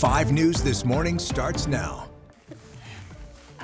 5 News This Morning starts now.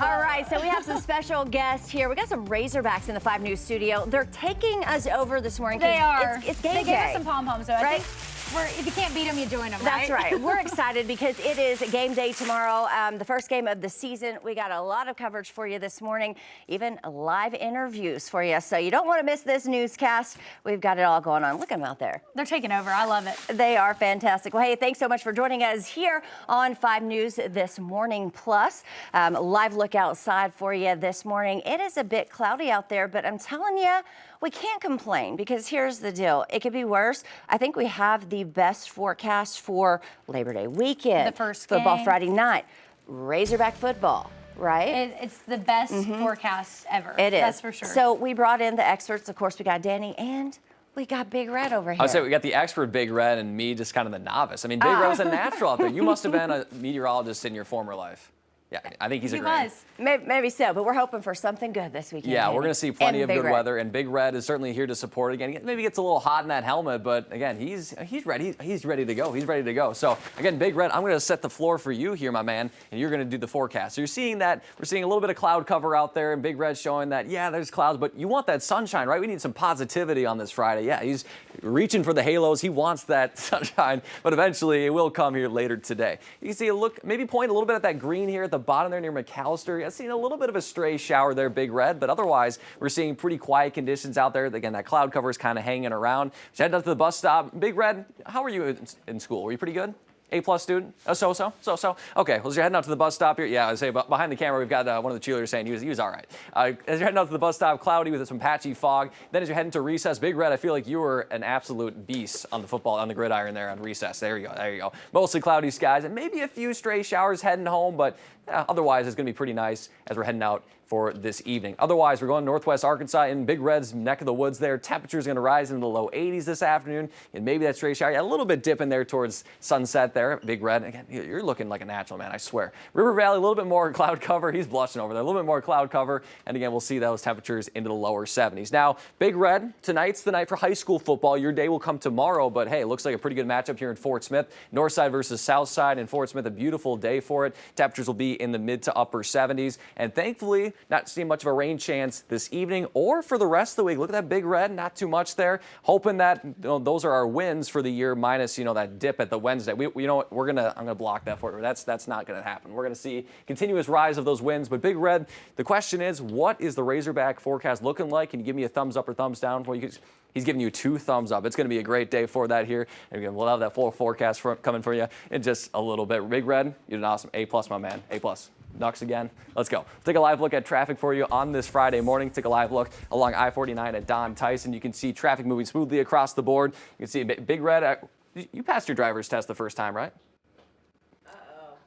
All right, so we have some special guests here. We got some Razorbacks in the 5 News studio. They're taking us over this morning. They are. It's game day. They gave us some pom-poms, so right? I think if you can't beat them, you join them, That's right? right. We're excited because it is game day tomorrow, the first game of the season. We got a lot of coverage for you this morning, even live interviews for you. So you don't want to miss this newscast. We've got it all going on. Look at them out there. They're taking over. I love it. They are fantastic. Well, hey, thanks so much for joining us here on 5 News This Morning Plus. Live look outside for you this morning. It is a bit cloudy out there, but I'm telling you, we can't complain because here's the deal. It could be worse. I think we have the best forecast for Labor Day weekend. The first football game. Friday night. Razorback football, right? It's the best forecast ever. It is. That's for sure. So we brought in the experts. Of course, we got Danny and we got Big Red over here. I would say we got the expert Big Red and me just kind of the novice. I mean, Big Red's a natural out there. You must have been a meteorologist in your former life. Yeah, I think he's a he great. was. Maybe so, but we're hoping for something good this weekend. Yeah, Danny. we're going to see plenty And of Big good Red. weather, and Big Red is certainly here to support. Again, maybe gets a little hot in that helmet, but again, he's ready. He's ready to go. He's ready to go. So again, Big Red, I'm going to set the floor for you here, my man, and you're going to do the forecast. So you're seeing that we're seeing a little bit of cloud cover out there, and Big Red showing that there's clouds, but you want that sunshine, right? We need some positivity on this Friday. Yeah, he's reaching for the halos. He wants that sunshine, but eventually it will come here later today. You can see a look, maybe point a little bit at that green here at the bottom there near McAllister. I've seen a little bit of a stray shower there, Big Red, but otherwise we're seeing pretty quiet conditions out there. Again, that cloud cover is kind of hanging around. Just heading up to the bus stop. Big Red, how were you in school? Were you pretty good? A-plus student? So-so? Okay, well, as you're heading out to the bus stop here, I say behind the camera, we've got one of the cheerleaders saying he was all right. As you're heading out to the bus stop, cloudy with some patchy fog. Then as you're heading to recess, Big Red, I feel like you were an absolute beast on the gridiron there on recess. There you go. Mostly cloudy skies and maybe a few stray showers heading home, but otherwise it's going to be pretty nice as we're heading out for this evening. Otherwise, we're going northwest Arkansas in Big Red's neck of the woods there. Temperature's going to rise into the low 80s this afternoon, and maybe that stray shower, a little bit dipping there towards sunset there. Big Red, again, you're looking like a natural, man, I swear. River Valley, a little bit more cloud cover. He's blushing over there. A little bit more cloud cover, and again, we'll see those temperatures into the lower 70s. Now, Big Red, tonight's the night for high school football. Your day will come tomorrow, but hey, it looks like a pretty good matchup here in Fort Smith. North side versus south side in Fort Smith, a beautiful day for it. Temperatures will be in the mid to upper 70s, and thankfully, not seeing much of a rain chance this evening or for the rest of the week. Look at that Big Red, not too much there. Hoping that those are our wins for the year minus that dip at the Wednesday. I'm gonna block that for you. That's not gonna happen. We're gonna see continuous rise of those wins. But Big Red, the question is, what is the Razorback forecast looking like? Can you give me a thumbs up or thumbs down for you? He's giving you 2 thumbs up. It's going to be a great day for that here. And again, we'll have that full forecast coming for you in just a little bit. Big Red, you're an awesome A+, my man. A+. Nux again. Let's go. Take a live look at traffic for you on this Friday morning. Take a live look along I-49 at Don Tyson. You can see traffic moving smoothly across the board. You can see Big Red. You passed your driver's test the first time, right?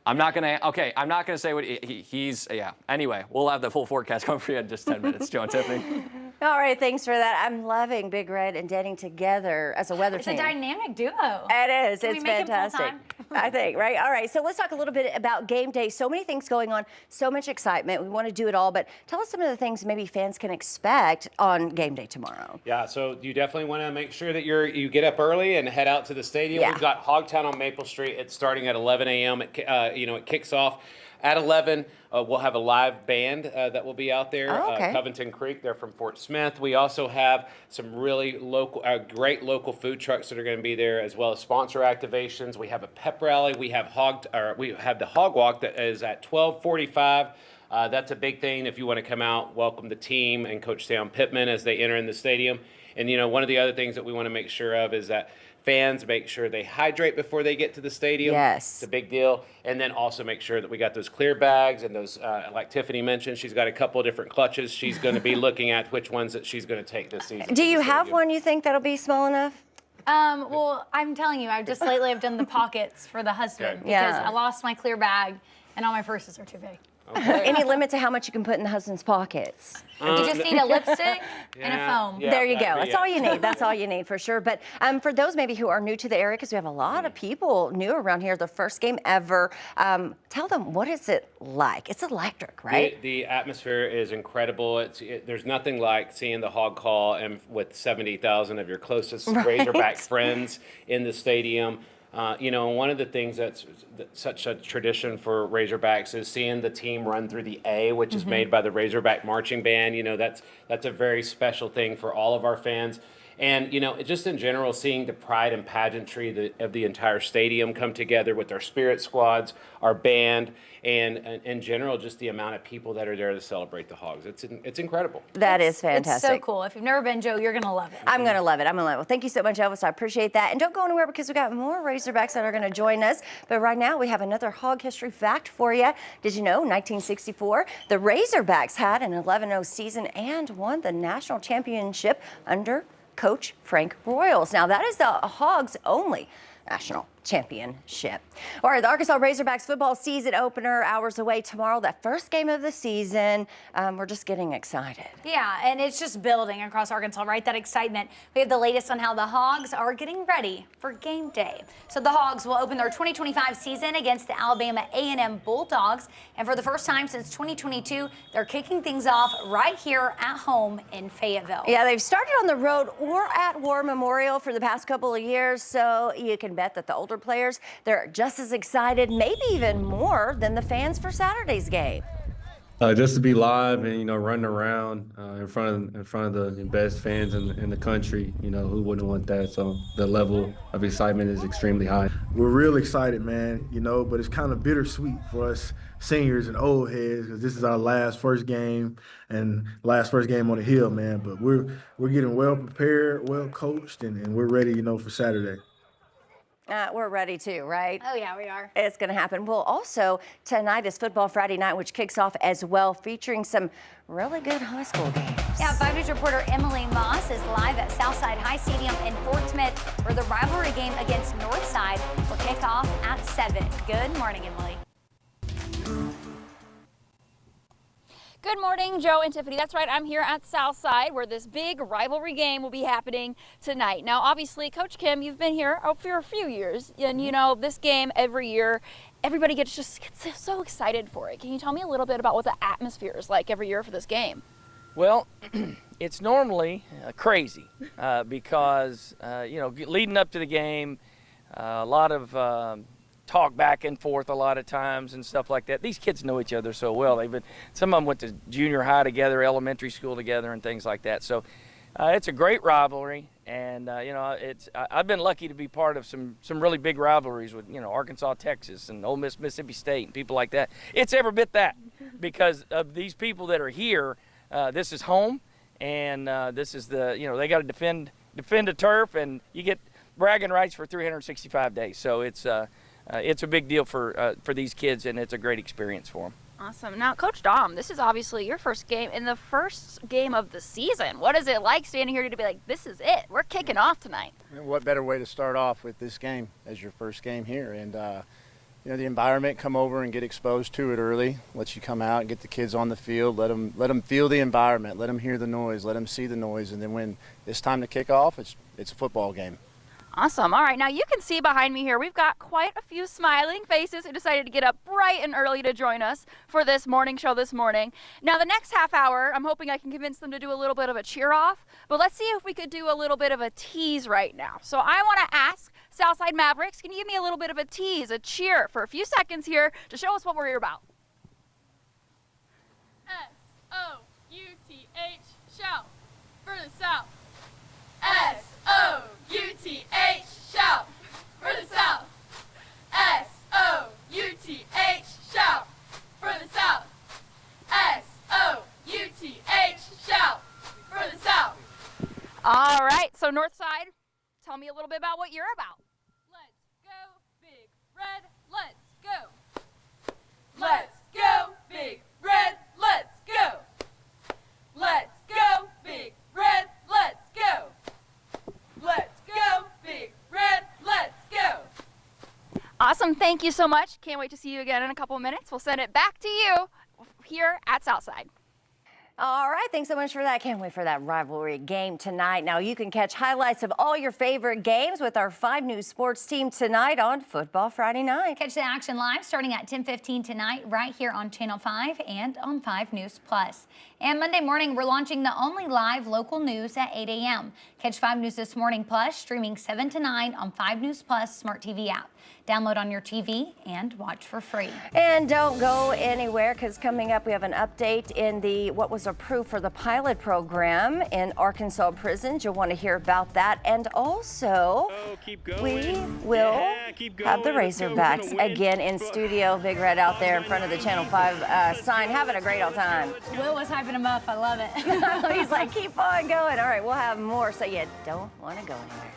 I'm not gonna say what he's. Anyway, we'll have the full forecast coming for you in just 10 minutes. Joe and Tiffany. All right, thanks for that. I'm loving Big Red and Danny together as a weather team. It's a dynamic duo. It is. Can It's we make it fantastic. full-time? I think, right? All right, so let's talk a little bit about game day. So many things going on, so much excitement. We want to do it all, but tell us some of the things maybe fans can expect on game day tomorrow. Yeah, so you definitely want to make sure that you get up early and head out to the stadium. Yeah. We've got Hogtown on Maple Street. It's starting at 11 a.m. It kicks off at 11. We'll have a live band that will be out there. Oh, okay. Covington Creek, they're from Fort Smith. We also have some really great local food trucks that are going to be there, as well as sponsor activations. We have a pep rally. We have the Hog Walk that is at 12:45. That's a big thing. If you want to come out, welcome the team and Coach Sam Pittman as they enter in the stadium. And one of the other things that we want to make sure of is that fans make sure they hydrate before they get to the stadium. Yes. It's a big deal. And then also make sure that we got those clear bags and those, like Tiffany mentioned, she's got a couple of different clutches. She's going to be looking at which ones that she's going to take this season. Do you have one you think that'll be small enough? Well, I'm telling you, I've done the pockets for the husband Okay. because Yeah. I lost my clear bag and all my purses are too big. Any limit to how much you can put in the husband's pockets? You just need a lipstick and a foam. Yeah, There you go. that'd be That's all it. you need. That's all you need for sure. But for those maybe who are new to the area, because we have a lot of people new around here, the first game ever, tell them, what is it like? It's electric, right? The atmosphere is incredible. There's nothing like seeing the Hog Call and with 70,000 of your closest Razorback friends in the stadium. One of the things that's such a tradition for Razorbacks is seeing the team run through the A, which is made by the Razorback Marching Band. That's a very special thing for all of our fans. And, just in general, seeing the pride and pageantry of the entire stadium come together with our spirit squads, our band, and in general, just the amount of people that are there to celebrate the Hogs. It's incredible. That is fantastic. It's so cool. If you've never been, Joe, you're going to love it. I'm going to love it. I'm going to love it. Well, thank you so much, Elvis. I appreciate that. And don't go anywhere because we got more Razorbacks that are going to join us. But right now, we have another Hog history fact for you. Did you know, 1964, the Razorbacks had an 11-0 season and won the national championship under Coach Frank Royals. Now, that is the Hogs' only national championship. All right, the Arkansas Razorbacks football season opener hours away tomorrow. That first game of the season. We're just getting excited. Yeah, and it's just building across Arkansas, right? That excitement. We have the latest on how the Hogs are getting ready for game day. So the Hogs will open their 2025 season against the Alabama A&M Bulldogs. And for the first time since 2022, they're kicking things off right here at home in Fayetteville. Yeah, they've started on the road or at War Memorial for the past couple of years, so you can bet that the older players, they're just as excited, maybe even more than the fans for Saturday's game. Just to be live and running around in front of the best fans in the country, who wouldn't want that? So the level of excitement is extremely high. We're real excited, man. But it's kind of bittersweet for us seniors and old heads because this is our first game on the hill, man. But we're getting well prepared, well coached, and we're ready, for Saturday. We're ready too, right? Oh, yeah, we are. It's going to happen. Well, also, tonight is Football Friday night, which kicks off as well, featuring some really good high school games. Yeah, 5 News reporter Emily Moss is live at Southside High Stadium in Fort Smith, where the rivalry game against Northside will kick off at 7. Good morning, Emily. Good morning, Joe and Tiffany. That's right, I'm here at Southside where this big rivalry game will be happening tonight. Now, obviously, Coach Kim, you've been here for a few years, and this game every year, everybody gets so excited for it. Can you tell me a little bit about what the atmosphere is like every year for this game? Well, it's normally crazy because, leading up to the game, a lot of talk back and forth a lot of times and stuff like that. These kids know each other so well. Some of them went to junior high together, elementary school together, and things like that. So it's a great rivalry, and I've been lucky to be part of some really big rivalries with Arkansas, Texas, and Ole Miss, Mississippi State, and people like that. It's every bit that because of these people that are here. This is home, and this is they got to defend the turf, and you get bragging rights for 365 days. So it's a big deal for these kids, and it's a great experience for them. Awesome. Now, Coach Dom, this is obviously your first game in the first game of the season. What is it like standing here to be like, this is it, we're kicking off tonight? What better way to start off with this game as your first game here? And, the environment, come over and get exposed to it early, let you come out and get the kids on the field, let them feel the environment, let them hear the noise, let them see the noise, and then when it's time to kick off, it's a football game. Awesome. All right, now you can see behind me here, we've got quite a few smiling faces who decided to get up bright and early to join us for this morning show this morning. Now, the next half hour, I'm hoping I can convince them to do a little bit of a cheer off, but let's see if we could do a little bit of a tease right now. So I want to ask Southside Mavericks, can you give me a little bit of a tease, a cheer for a few seconds here to show us what we're here about? S-O-U-T-H, shout for the South. S-O-U-T-H, shout for the South. S-O-U-T-H, shout for the South. S-O-U-T-H, shout for the South. All right, so Northside, tell me a little bit about what you're about. Let's go, Big Red, let's go. Let's go, Big Red, let's go. Let's go, Big Red, let's go. Let's go, Big Red, let's go. Awesome, thank you so much. Can't wait to see you again in a couple of minutes. We'll send it back to you here at Southside. All right, thanks so much for that. Can't wait for that rivalry game tonight. Now, you can catch highlights of all your favorite games with our 5 News Sports team tonight on Football Friday night. Catch the action live starting at 10:15 tonight right here on Channel 5 and on 5 News Plus. And Monday morning, we're launching the only live local news at 8 a.m. Catch 5 News This Morning Plus, streaming 7 to 9 on 5 News Plus Smart TV app. Download on your TV and watch for free. And don't go anywhere, because coming up we have an update in the what was approved for the pilot program in Arkansas prisons. You'll want to hear about that. And also, we will have the Razorbacks again in studio. Big Red out there in front of the Channel 5 sign, having a great old time. Will was hyping him up. I love it. He's like, keep on going. All right, we'll have more, so you don't want to go anywhere.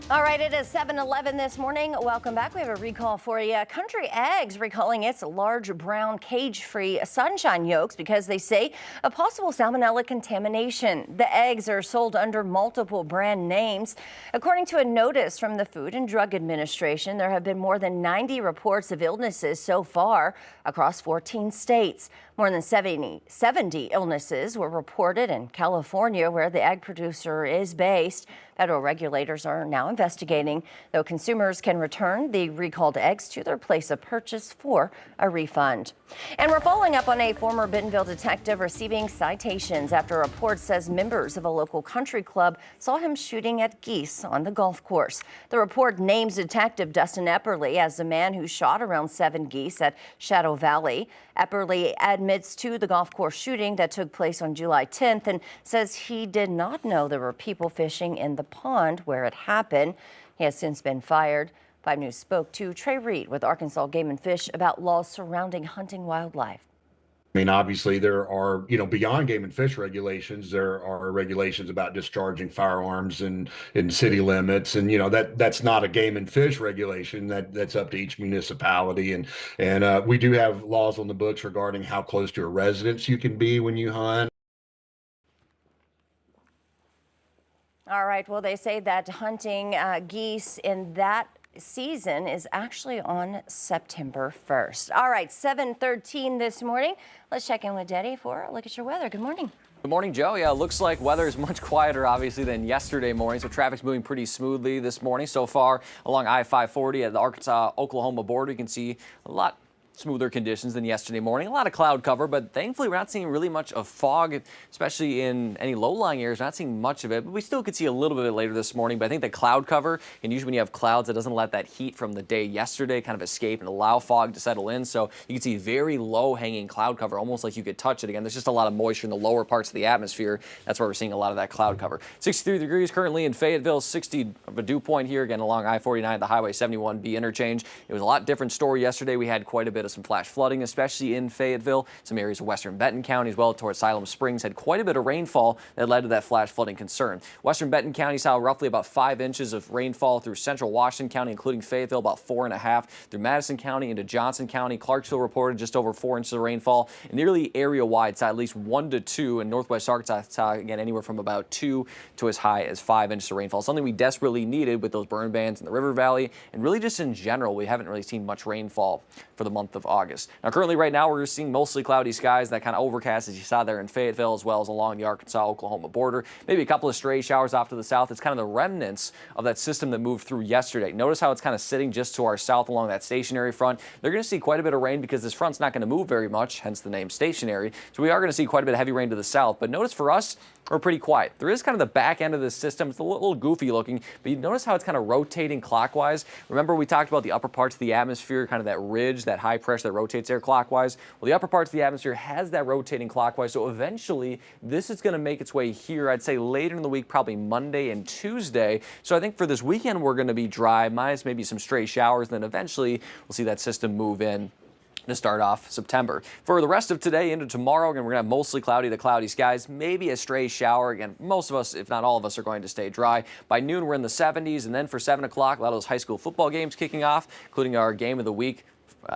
All right, it is 7:11 this morning. Welcome back. We have a recall for you. Country Eggs recalling its large brown cage-free sunshine yolks because they say a possible salmonella contamination. The eggs are sold under multiple brand names. According to a notice from the Food and Drug Administration, there have been more than 90 reports of illnesses so far across 14 states. More than 70 illnesses were reported in California, where the egg producer is based. Federal regulators are now investigating, though consumers can return the recalled eggs to their place of purchase for a refund. And we're following up on a former Bentonville detective receiving citations after a report says members of a local country club saw him shooting at geese on the golf course. The report names Detective Dustin Epperly as the man who shot around 7 geese at Shadow Valley. Epperly admits to the golf course shooting that took place on July 10th and says he did not know there were people fishing in the pond where it happened. He has since been fired. 5 News spoke to Trey Reed with Arkansas Game and Fish about laws surrounding hunting wildlife. I mean, obviously there are, beyond game and fish regulations, there are regulations about discharging firearms in city limits. And, that's not a game and fish regulation. That's up to each municipality. And we do have laws on the books regarding how close to a residence you can be when you hunt. All right. Well, they say that hunting geese in that season is actually on September 1st. All right, 7:13 this morning. Let's check in with Daddy for a look at your weather. Good morning. Good morning, Joe. Yeah, it looks like weather is much quieter, obviously, than yesterday morning. So traffic's moving pretty smoothly this morning so far along I-540 at the Arkansas-Oklahoma border. You can see a lot smoother conditions than yesterday morning. A lot of cloud cover, but thankfully we're not seeing really much of fog, especially in any low-lying areas. We're not seeing much of it, but we still could see a little bit of it later this morning. But I think the cloud cover, and usually when you have clouds, it doesn't let that heat from the day yesterday kind of escape and allow fog to settle in. So you can see very low-hanging cloud cover, almost like you could touch it again. There's just a lot of moisture in the lower parts of the atmosphere. That's where we're seeing a lot of that cloud cover. 63 degrees currently in Fayetteville, of a dew point here again along I-49, the Highway 71B interchange. It was a lot different story yesterday. We had quite a bit of some flash flooding, especially in Fayetteville. Some areas of western Benton County as well towards Siloam Springs had quite a bit of rainfall that led to that flash flooding concern. Western Benton County saw roughly about 5 inches of rainfall through central Washington County, including Fayetteville, about 4.5 through Madison County into Johnson County. Clarksville reported just over 4 inches of rainfall. And nearly area-wide saw at least 1 to 2, and northwest Arkansas saw again anywhere from about 2 to as high as 5 inches of rainfall. Something we desperately needed with those burn bans in the River Valley, and really just in general, we haven't really seen much rainfall for the month of August. Now, currently right now, we're seeing mostly cloudy skies, that kind of overcast as you saw there in Fayetteville, as well as along the Arkansas-Oklahoma border. Maybe a couple of stray showers off to the south. It's kind of the remnants of that system that moved through yesterday. Notice how it's kind of sitting just to our south along that stationary front. They're going to see quite a bit of rain because this front's not going to move very much, hence the name stationary. So we are going to see quite a bit of heavy rain to the south. But notice for us, we're pretty quiet. There is kind of the back end of this system. It's a little goofy looking, but you notice how it's kind of rotating clockwise. Remember we talked about the upper parts of the atmosphere, kind of that ridge, that high pressure that rotates there clockwise. Well, the upper parts of the atmosphere has that rotating clockwise, so eventually this is going to make its way here, I'd say later in the week, probably Monday and Tuesday. So I think for this weekend we're going to be dry, minus maybe some stray showers, and then eventually we'll see that system move in to start off September. For the rest of today into tomorrow, again, we're going to have mostly cloudy to cloudy skies, maybe a stray shower. Again, most of us, if not all of us, are going to stay dry. By noon, we're in the 70s, and then for 7 o'clock, a lot of those high school football games kicking off, including our game of the week.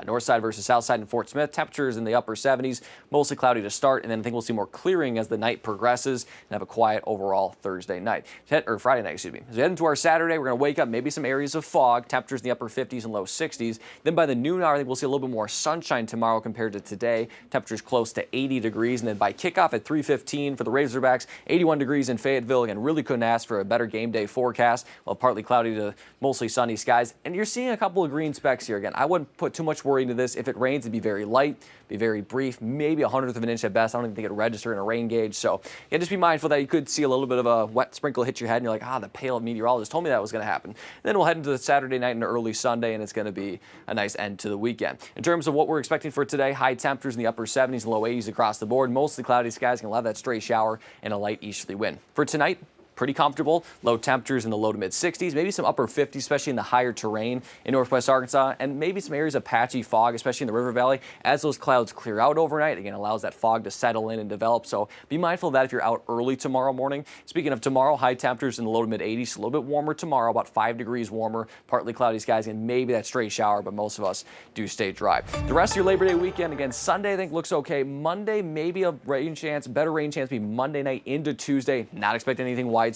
North side versus south side in Fort Smith. Temperatures in the upper 70s, mostly cloudy to start, and then I think we'll see more clearing as the night progresses and have a quiet overall Thursday night, or Friday night, excuse me. As we head into our Saturday, we're going to wake up maybe some areas of fog, temperatures in the upper 50s and low 60s. Then by the noon hour, I think we'll see a little bit more sunshine tomorrow compared to today. Temperatures close to 80 degrees, and then by kickoff at 3:15 for the Razorbacks, 81 degrees in Fayetteville. Again, really couldn't ask for a better game day forecast. Well, partly cloudy to mostly sunny skies, and you're seeing a couple of green specks here. Again, I wouldn't put too much worry into this. If it rains, it'd be very light, be very brief, maybe 1/100 of an inch at best. I don't even think it'd register in a rain gauge. So yeah, just be mindful that you could see a little bit of a wet sprinkle hit your head, and you're like, the pale meteorologist told me that was going to happen. And then we'll head into the Saturday night and early Sunday, and it's going to be a nice end to the weekend. In terms of what we're expecting for today, high temperatures in the upper 70s and low 80s across the board. Mostly cloudy skies, going to have that stray shower and a light easterly wind. For tonight, pretty comfortable. Low temperatures in the low to mid 60s, maybe some upper 50s, especially in the higher terrain in northwest Arkansas, and maybe some areas of patchy fog, especially in the River Valley. As those clouds clear out overnight, again, allows that fog to settle in and develop. So be mindful of that if you're out early tomorrow morning. Speaking of tomorrow, high temperatures in the low to mid 80s, a little bit warmer tomorrow, about 5 degrees warmer, partly cloudy skies, and maybe that stray shower, but most of us do stay dry. The rest of your Labor Day weekend, again, Sunday I think looks okay. Monday, maybe a rain chance, better rain chance be Monday night into Tuesday. Not expecting anything widespread.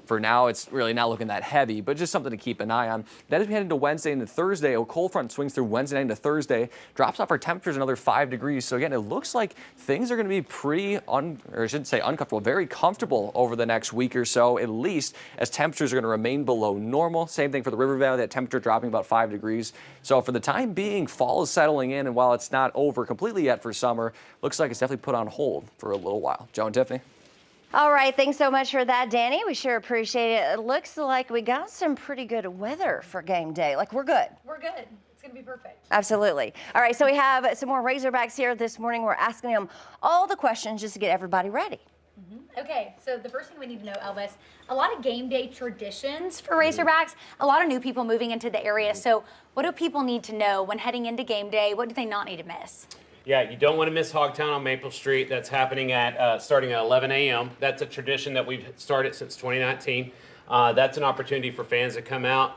For now, it's really not looking that heavy, but just something to keep an eye on. Then as we head into Wednesday and Thursday, a cold front swings through Wednesday night into Thursday, drops off our temperatures another 5 degrees. So again, it looks like things are going to be pretty, or I shouldn't say uncomfortable, very comfortable over the next week or so, at least, as temperatures are going to remain below normal. Same thing for the River Valley, that temperature dropping about 5 degrees. So for the time being, fall is settling in, and while it's not over completely yet for summer, looks like it's definitely put on hold for a little while. Joe and Tiffany? All right, thanks so much for that, Danny. We sure appreciate it. It looks like we got some pretty good weather for game day. Like, we're good. We're good. It's going to be perfect. Absolutely. All right, so we have some more Razorbacks here this morning. We're asking them all the questions just to get everybody ready. Okay, so the first thing we need to know, Elvis, a lot of game day traditions for Razorbacks, a lot of new people moving into the area. So what do people need to know when heading into game day? What do they not need to miss? Yeah, you don't want to miss Hogtown on Maple Street. That's happening at starting at 11 a.m. That's a tradition that we've started since 2019. That's an opportunity for fans to come out.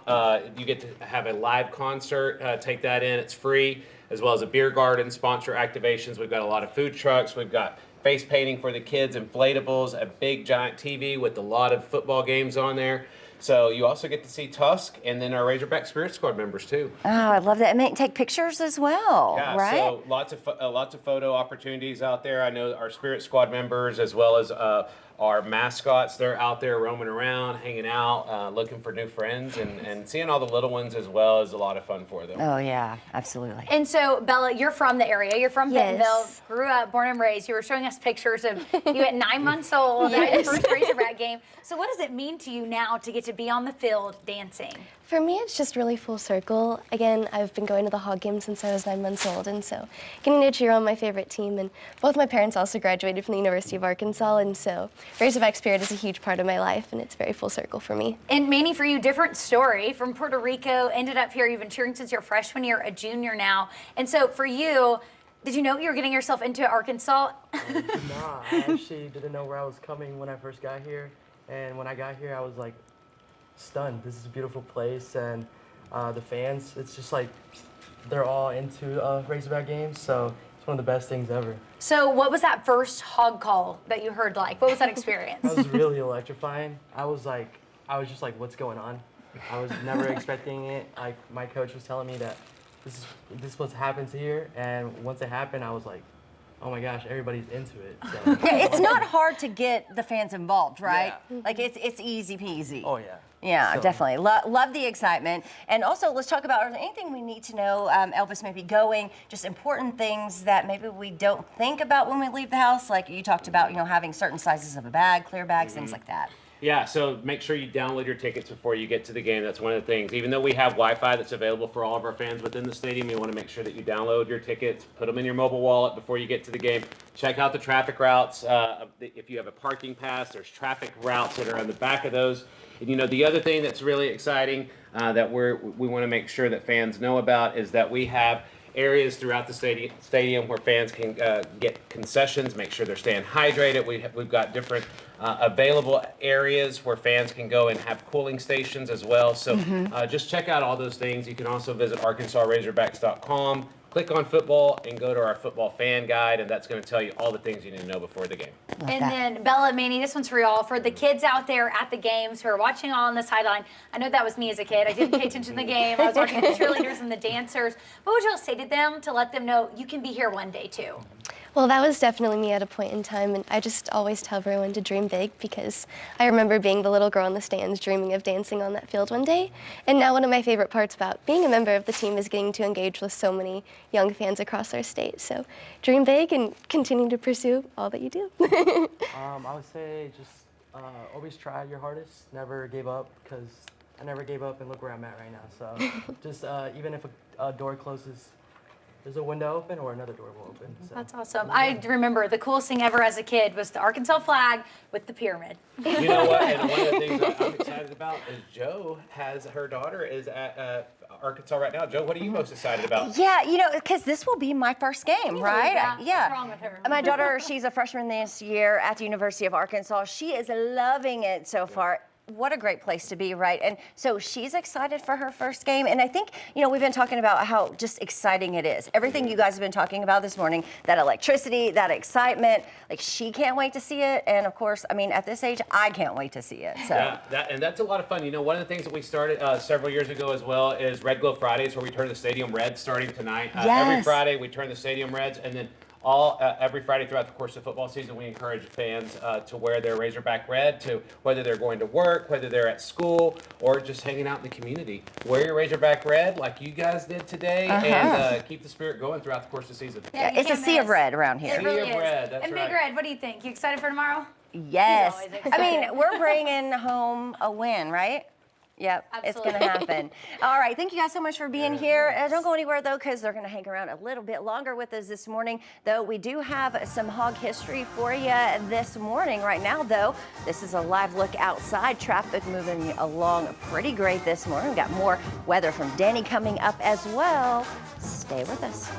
You get to have a live concert, take that in. It's free, as well as a beer garden, sponsor activations. We've got a lot of food trucks. We've got face painting for the kids, inflatables, a big giant TV with a lot of football games on there. So you also get to see Tusk and then our Razorback Spirit Squad members too. Oh, I love that. And take pictures as well, yeah, right? So lots of photo opportunities out there. I know our Spirit Squad members, as well as our mascots, they're out there roaming around, hanging out, looking for new friends, and seeing all the little ones as well is a lot of fun for them. Oh, yeah, absolutely. And so, Bella, you're from the area. You're from Yes. Bentonville, grew up, born and raised. You were showing us pictures of you at 9 months old at your first Razorback game. So what does it mean to you now to get to be on the field dancing? For me, it's just really full circle. Again, I've been going to the Hog game since I was 9 months old, and so getting to cheer on my favorite team. And both my parents also graduated from the University of Arkansas, and so Razorback spirit is a huge part of my life, and it's very full circle for me. And Manny, for you, different story from Puerto Rico, ended up here. You've been cheering since your freshman year, a junior now. And so for you, did you know you were getting yourself into Arkansas? Nah, I actually didn't know where I was coming when I first got here. And when I got here, I was like stunned. This is a beautiful place, and the fans, it's just like they're all into Razorback games, so it's one of the best things ever. So what was that first hog call that you heard like? What was that experience? That was really electrifying. I was just like, what's going on? I was never expecting it. Like, my coach was telling me that this is supposed to happen here, and once it happened, I was like, oh my gosh, everybody's into it. So. Yeah, it's not hard to get the fans involved, right? Yeah. Like it's easy peasy. Oh yeah. Yeah, So. definitely. Love the excitement. And also, let's talk about anything we need to know, Elvis, maybe going, just important things that maybe we don't think about when we leave the house. Like you talked about, having certain sizes of a bag, clear bags, things like that. Yeah, so make sure you download your tickets before you get to the game. That's one of the things. Even though we have Wi-Fi that's available for all of our fans within the stadium, you want to make sure that you download your tickets, put them in your mobile wallet before you get to the game. Check out the traffic routes. If you have a parking pass, there's traffic routes that are on the back of those. And the other thing that's really exciting that we want to make sure that fans know about is that we have areas throughout the stadium where fans can get concessions, make sure they're staying hydrated. We've got different available areas where fans can go and have cooling stations as well. So just check out all those things. You can also visit ArkansasRazorbacks.com, click on football, and go to our football fan guide, and that's going to tell you all the things you need to know before the game. And then Bella, Manny, this one's for y'all. For the kids out there at the games who are watching on the sideline, I know that was me as a kid. I didn't pay attention to the game. I was watching the cheerleaders and the dancers. What would y'all say to them to let them know you can be here one day too? Well, that was definitely me at a point in time, and I just always tell everyone to dream big because I remember being the little girl in the stands dreaming of dancing on that field one day. And now one of my favorite parts about being a member of the team is getting to engage with so many young fans across our state. So dream big and continue to pursue all that you do. I would say just always try your hardest, never give up, because I never gave up, and look where I'm at right now. So just even if a door closes, there's a window open or another door will open. So. That's awesome. I remember the coolest thing ever as a kid was the Arkansas flag with the pyramid. You know what? And one of the things I'm excited about is Jo has her daughter is at Arkansas right now. Jo, what are you most excited about? Yeah, because this will be my first game, right? Yeah. What's wrong with her? My daughter, she's a freshman this year at the University of Arkansas. She is loving it so far. What a great place to be, right? And so she's excited for her first game. And I think, we've been talking about how just exciting it is. Everything you guys have been talking about this morning, that electricity, that excitement, like she can't wait to see it. And of course, at this age, I can't wait to see it. So Yeah, and that's a lot of fun. One of the things that we started several years ago as well is Red Glow Fridays, where we turn the stadium red starting tonight. Every Friday, we turn the stadium reds, and then every Friday throughout the course of football season, we encourage fans to wear their Razorback red, to whether they're going to work, whether they're at school, or just hanging out in the community. Wear your Razorback red like you guys did today, and keep the spirit going throughout the course of the season. Yeah, it's a sea of red around here. It really Sea of red, that's and right. Big Red, what do you think? You excited for tomorrow? Yes. He's always excited. We're bringing home a win, right? Yep, Absolutely. It's going to happen. All right, thank you guys so much for being here. Don't go anywhere, though, because they're going to hang around a little bit longer with us this morning. Though we do have some hog history for you this morning. Right now, though, this is a live look outside. Traffic moving along pretty great this morning. We've got more weather from Danny coming up as well. Stay with us.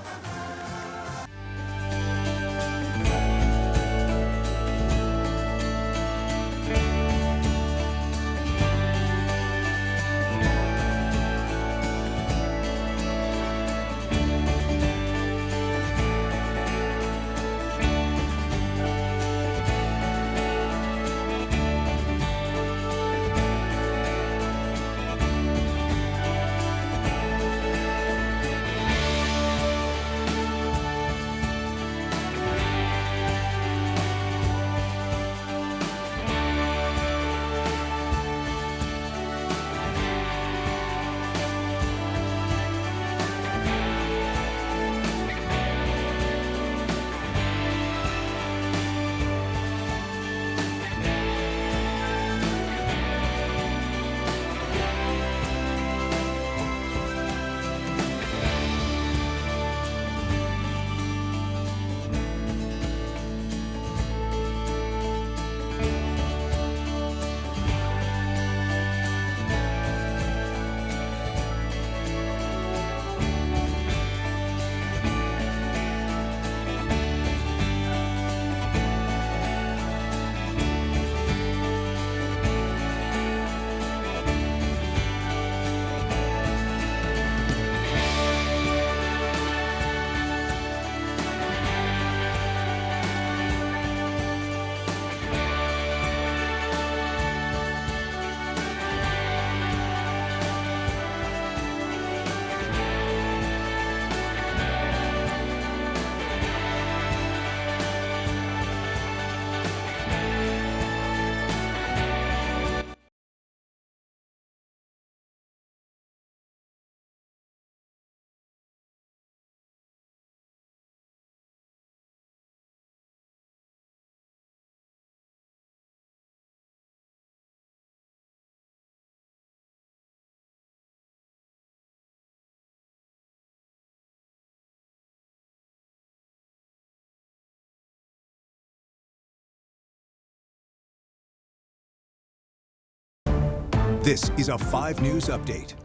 This is a 5 News Update.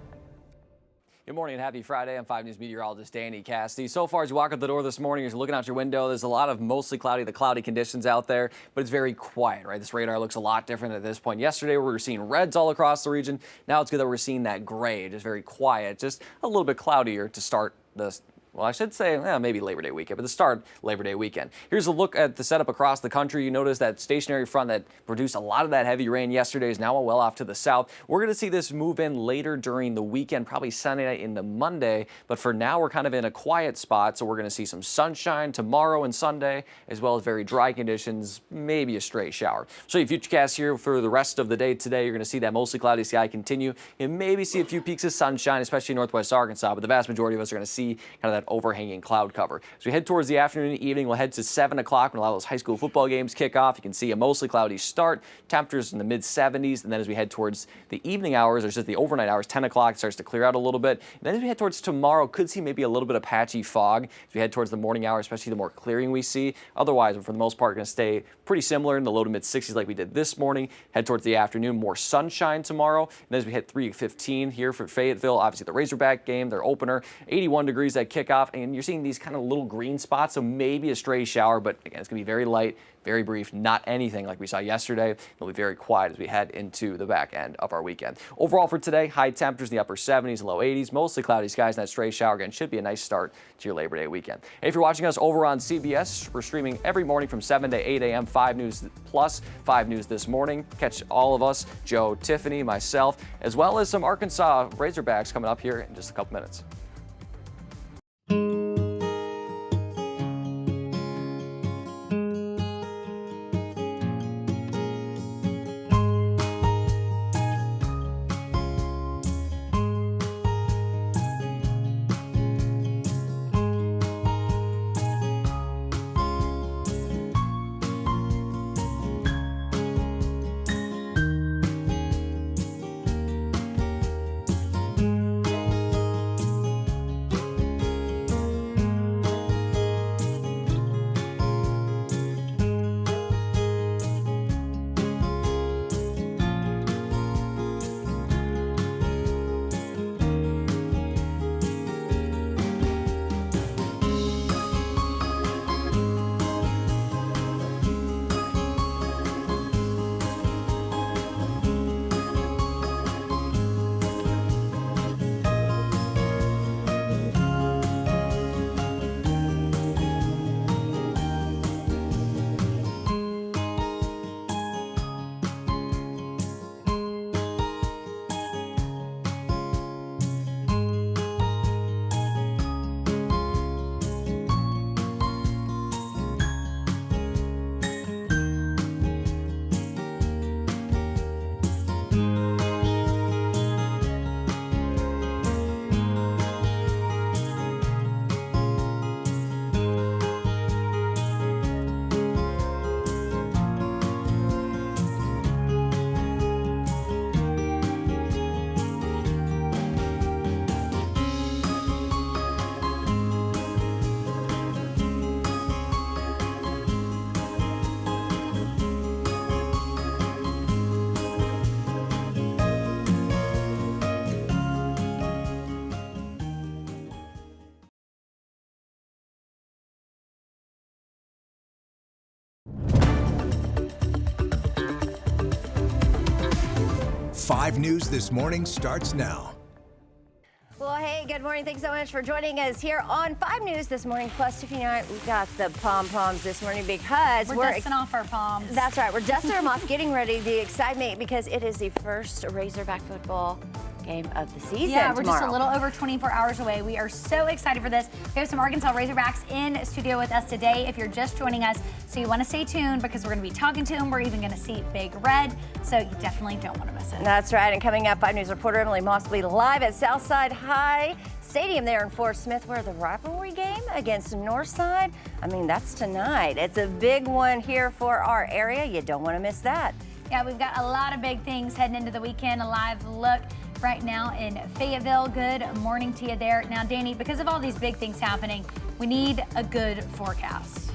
Good morning and happy Friday. I'm 5 News meteorologist Danny Cassidy. So far as you walk out the door this morning, as you're looking out your window, there's a lot of mostly cloudy conditions out there, but it's very quiet, right? This radar looks a lot different at this point. Yesterday we were seeing reds all across the region. Now it's good that we're seeing that gray, just very quiet, just a little bit cloudier to start this. Well, I should say maybe Labor Day weekend, but the start Labor Day weekend. Here's a look at the setup across the country. You notice that stationary front that produced a lot of that heavy rain yesterday is now well off to the south. We're going to see this move in later during the weekend, probably Sunday night into Monday. But for now, we're kind of in a quiet spot, so we're going to see some sunshine tomorrow and Sunday, as well as very dry conditions, maybe a stray shower. So your futurecast here for the rest of the day today, you're going to see that mostly cloudy sky continue and maybe see a few peaks of sunshine, especially in northwest Arkansas. But the vast majority of us are going to see kind of that overhanging cloud cover. As we head towards the afternoon and evening, we'll head to 7 o'clock when a lot of those high school football games kick off. You can see a mostly cloudy start, temperatures in the mid-70s, and then as we head towards the evening hours, or just the overnight hours, 10 o'clock, it starts to clear out a little bit. And then as we head towards tomorrow, could see maybe a little bit of patchy fog as we head towards the morning hour, especially the more clearing we see. Otherwise, for the most part, going to stay pretty similar in the low to mid-60s like we did this morning. Head towards the afternoon, more sunshine tomorrow. And then as we hit 3:15 here for Fayetteville, obviously the Razorback game, their opener, 81 degrees at kickoff, and you're seeing these kind of little green spots, so maybe a stray shower, but again, it's going to be very light, very brief, not anything like we saw yesterday. It'll be very quiet as we head into the back end of our weekend. Overall for today, high temperatures in the upper 70s and low 80s, mostly cloudy skies, and that stray shower again should be a nice start to your Labor Day weekend. If you're watching us over on CBS, we're streaming every morning from 7 to 8 a.m. 5 News Plus, 5 News This Morning. Catch all of us, Joe, Tiffany, myself, as well as some Arkansas Razorbacks coming up here in just a couple minutes. Five News This Morning starts now. Well, hey, good morning. Thanks so much for joining us here on 5 News This Morning. Plus, Tiffany and I, we've got the pom-poms this morning because we're dusting off our palms. That's right. We're dusting them off, getting ready, the excitement, because it is the first Razorback football game of the season. Yeah, we're tomorrow. just a little over 24 hours away. We are so excited for this. We have some Arkansas Razorbacks in studio with us today if you're just joining us. So you want to stay tuned because we're going to be talking to them. We're even going to see Big Red. So you definitely don't want to miss it. That's right. And coming up, 5 News reporter Emily Moss will be live at Southside High Stadium there in Fort Smith, where the rivalry game against Northside, that's tonight. It's a big one here for our area. You don't want to miss that. Yeah, we've got a lot of big things heading into the weekend. A live look right now in Fayetteville. Good morning to you there. Now, Danny, because of all these big things happening, we need a good forecast.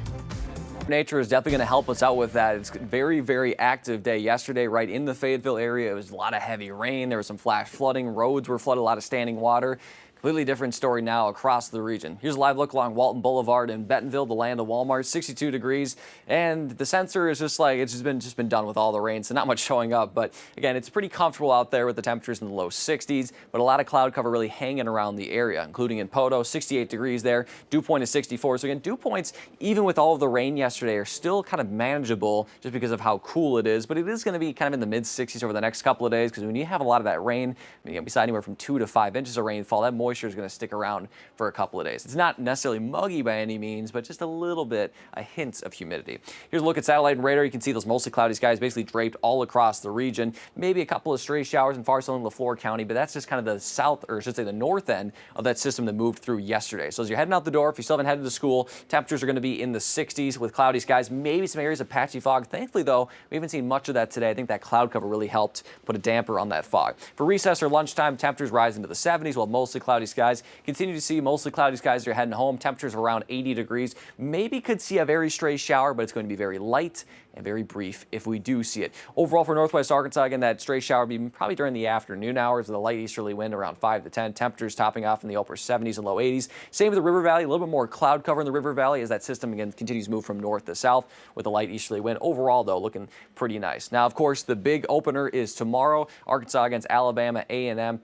Nature is definitely going to help us out with that. It's a very, very active day yesterday right in the Fayetteville area. It was a lot of heavy rain. There was some flash flooding. Roads were flooded, a lot of standing water. Completely different story now across the region. Here's a live look along Walton Boulevard in Bentonville, the land of Walmart, 62 degrees. And the sensor is just like, it's just been done with all the rain, so not much showing up. But again, it's pretty comfortable out there with the temperatures in the low 60s, but a lot of cloud cover really hanging around the area, including in Poto, 68 degrees there. Dew point is 64. So again, dew points, even with all of the rain yesterday, are still kind of manageable just because of how cool it is. But it is going to be kind of in the mid 60s over the next couple of days, because when you have a lot of that rain, beside anywhere from 2 to 5 inches of rainfall, that moisture is going to stick around for a couple of days. It's not necessarily muggy by any means, but just a little bit, a hint of humidity. Here's a look at satellite and radar. You can see those mostly cloudy skies basically draped all across the region. Maybe a couple of stray showers in far southern LaFleur County, but that's just kind of the south, or I should say the north end of that system that moved through yesterday. So as you're heading out the door, if you still haven't headed to school, temperatures are going to be in the 60s with cloudy skies, maybe some areas of patchy fog. Thankfully, though, we haven't seen much of that today. I think that cloud cover really helped put a damper on that fog. For recess or lunchtime, temperatures rise into the 70s, while mostly cloudy skies. Continue to see mostly cloudy skies as you're heading home. Temperatures around 80 degrees. Maybe could see a very stray shower, but it's going to be very light and very brief if we do see it. Overall for Northwest Arkansas, again, that stray shower will be probably during the afternoon hours with a light easterly wind around 5 to 10. Temperatures topping off in the upper 70s and low 80s. Same with the River Valley, a little bit more cloud cover in the River Valley as that system again continues to move from north to south with a light easterly wind. Overall, though, looking pretty nice. Now, of course, the big opener is tomorrow. Arkansas against Alabama A&M.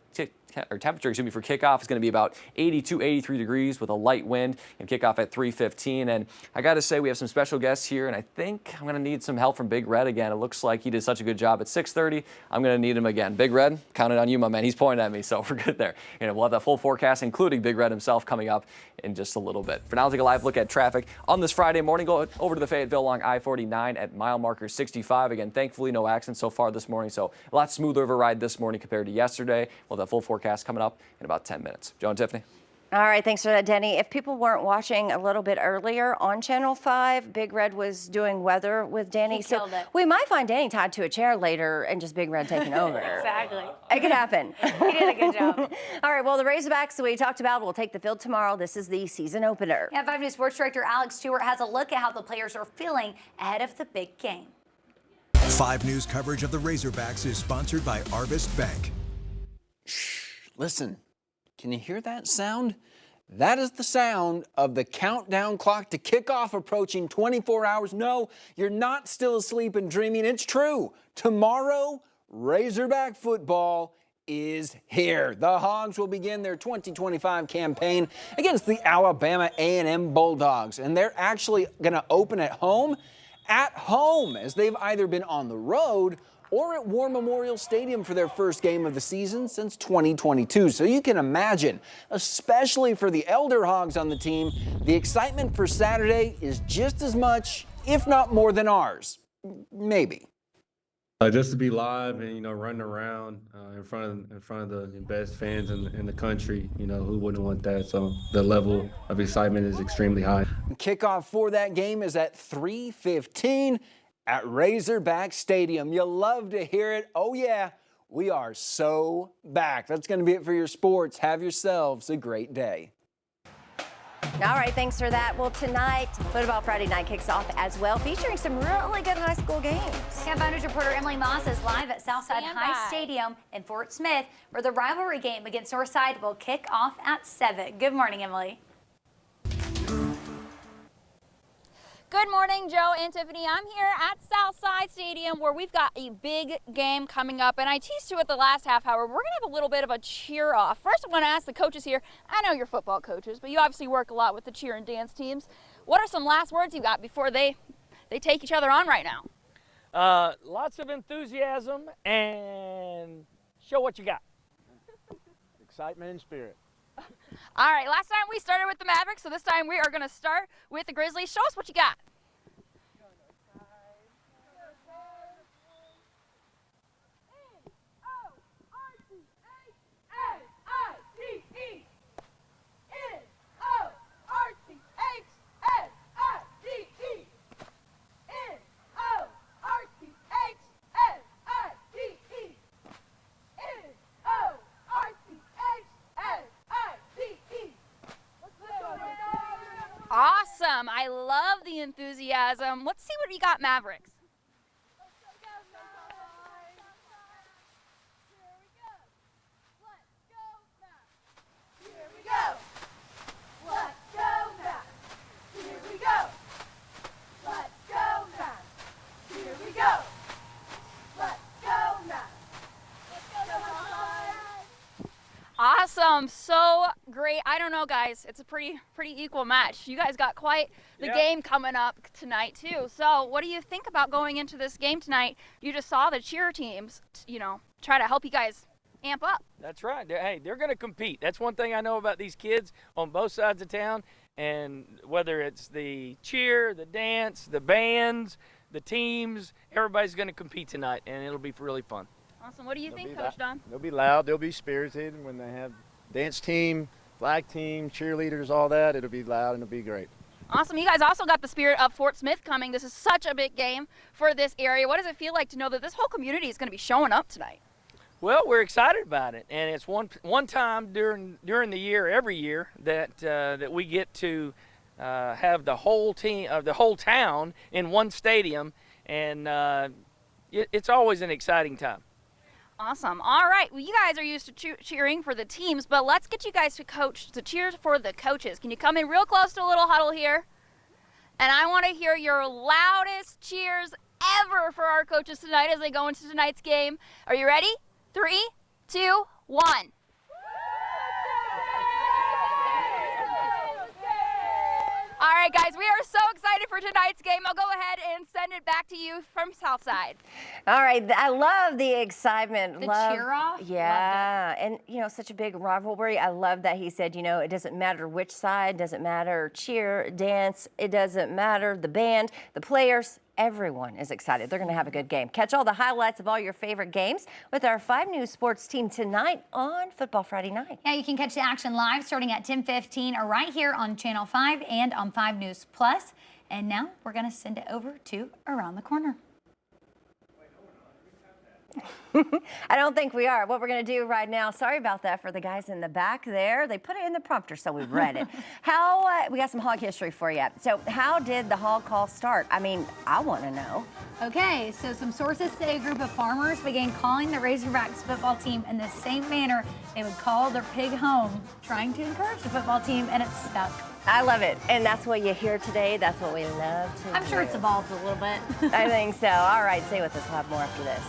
Temperature, for kickoff is going to be about 82, 83 degrees with a light wind, and kickoff at 3:15. And I got to say, we have some special guests here, and I think I'm going to need some help from Big Red again. It looks like he did such a good job at 6:30. I'm going to need him again. Big Red, counted on you, my man. He's pointing at me, so we're good there. And we'll have that full forecast, including Big Red himself, coming up in just a little bit. For now, I'll take a live look at traffic on this Friday morning. Go over to the Fayetteville along I-49 at mile marker 65. Again, thankfully, no accidents so far this morning, so a lot smoother of a ride this morning compared to yesterday. We'll have that full forecast coming up in about 10 minutes. Joe and Tiffany. All right, thanks for that, Denny. If people weren't watching a little bit earlier on Channel 5, Big Red was doing weather with Danny. He killed it. We might find Danny tied to a chair later and just Big Red taking over. Exactly. It could happen. He did a good job. All right, well, the Razorbacks that we talked about will take the field tomorrow. This is the season opener. Yeah, 5 News Sports Director Alex Stewart has a look at how the players are feeling ahead of the big game. 5 News coverage of the Razorbacks is sponsored by Arvest Bank. Listen, can you hear that sound? That is the sound of the countdown clock to kickoff approaching 24 hours. No, you're not still asleep and dreaming. It's true. Tomorrow, Razorback football is here. The Hogs will begin their 2025 campaign against the Alabama A&M Bulldogs, and they're actually going to open at home, as they've either been on the road or at War Memorial Stadium for their first game of the season since 2022. So you can imagine, especially for the Elder Hogs on the team, the excitement for Saturday is just as much, if not more than ours. Maybe. Just to be live and running around in front of the best fans in the country, who wouldn't want that? So the level of excitement is extremely high. Kickoff for that game is at 3:15 at Razorback Stadium. You'll love to hear it. Oh yeah, we are so back. That's going to be it for your sports. Have yourselves a great day. All right, thanks for that. Well, tonight, Football Friday Night kicks off as well, featuring some really good high school games. Camp 5 News reporter Emily Moss is live at Southside High Stadium in Fort Smith, where the rivalry game against Northside will kick off at 7. Good morning, Emily. Good morning, Joe and Tiffany. I'm here at Southside Stadium where we've got a big game coming up, and I teased you at the last half hour. We're going to have a little bit of a cheer off. First, I'm going to ask the coaches here. I know you're football coaches, but you obviously work a lot with the cheer and dance teams. What are some last words you got before they take each other on right now? Lots of enthusiasm and show what you got. Excitement and spirit. All right, last time we started with the Mavericks, so this time we are going to start with the Grizzlies. Show us what you got. Awesome. I love the enthusiasm. Let's see what we got, Mavericks. Awesome, so great. I don't know, guys, it's a pretty equal match. You guys got quite the game coming up tonight too. So what do you think about going into this game tonight? You just saw the cheer teams, try to help you guys amp up. That's right. They're going to compete. That's one thing I know about these kids on both sides of town. And whether it's the cheer, the dance, the bands, the teams, everybody's going to compete tonight, and it'll be really fun. Awesome. What do you think, Coach Don? They'll be loud. They'll be spirited when they have dance team, flag team, cheerleaders, all that. It'll be loud and it'll be great. Awesome. You guys also got the Spirit of Fort Smith coming. This is such a big game for this area. What does it feel like to know that this whole community is going to be showing up tonight? Well, we're excited about it, and it's one time during the year, every year, that we get to have the whole team of the whole town in one stadium, and it's always an exciting time. Awesome. All right. Well, you guys are used to cheering for the teams, but let's get you guys to cheer for the coaches. Can you come in real close to a little huddle here? And I want to hear your loudest cheers ever for our coaches tonight as they go into tonight's game. Are you ready? 3, 2, 1. All right, guys, we are so excited for tonight's game. I'll go ahead and send it back to you from Southside. All right, I love the excitement. The cheer off? Yeah, and such a big rivalry. I love that he said, it doesn't matter which side, doesn't matter cheer, dance, it doesn't matter the band, the players. Everyone is excited. They're going to have a good game. Catch all the highlights of all your favorite games with our 5 News Sports team tonight on Football Friday night. Yeah, you can catch the action live starting at 10:15 or right here on Channel 5 and on 5 News Plus. And now we're going to send it over to Around the Corner. I don't think we are. What we're going to do right now, sorry about that for the guys in the back there. They put it in the prompter, so we read it. We got some hog history for you. So how did the hog call start? I mean, I want to know. Okay, so some sources say a group of farmers began calling the Razorbacks football team in the same manner they would call their pig home, trying to encourage the football team, and it stuck. I love it. And that's what you hear today. That's what we love to I'm sure it's evolved a little bit. I think so. All right, stay with us. We'll have more after this.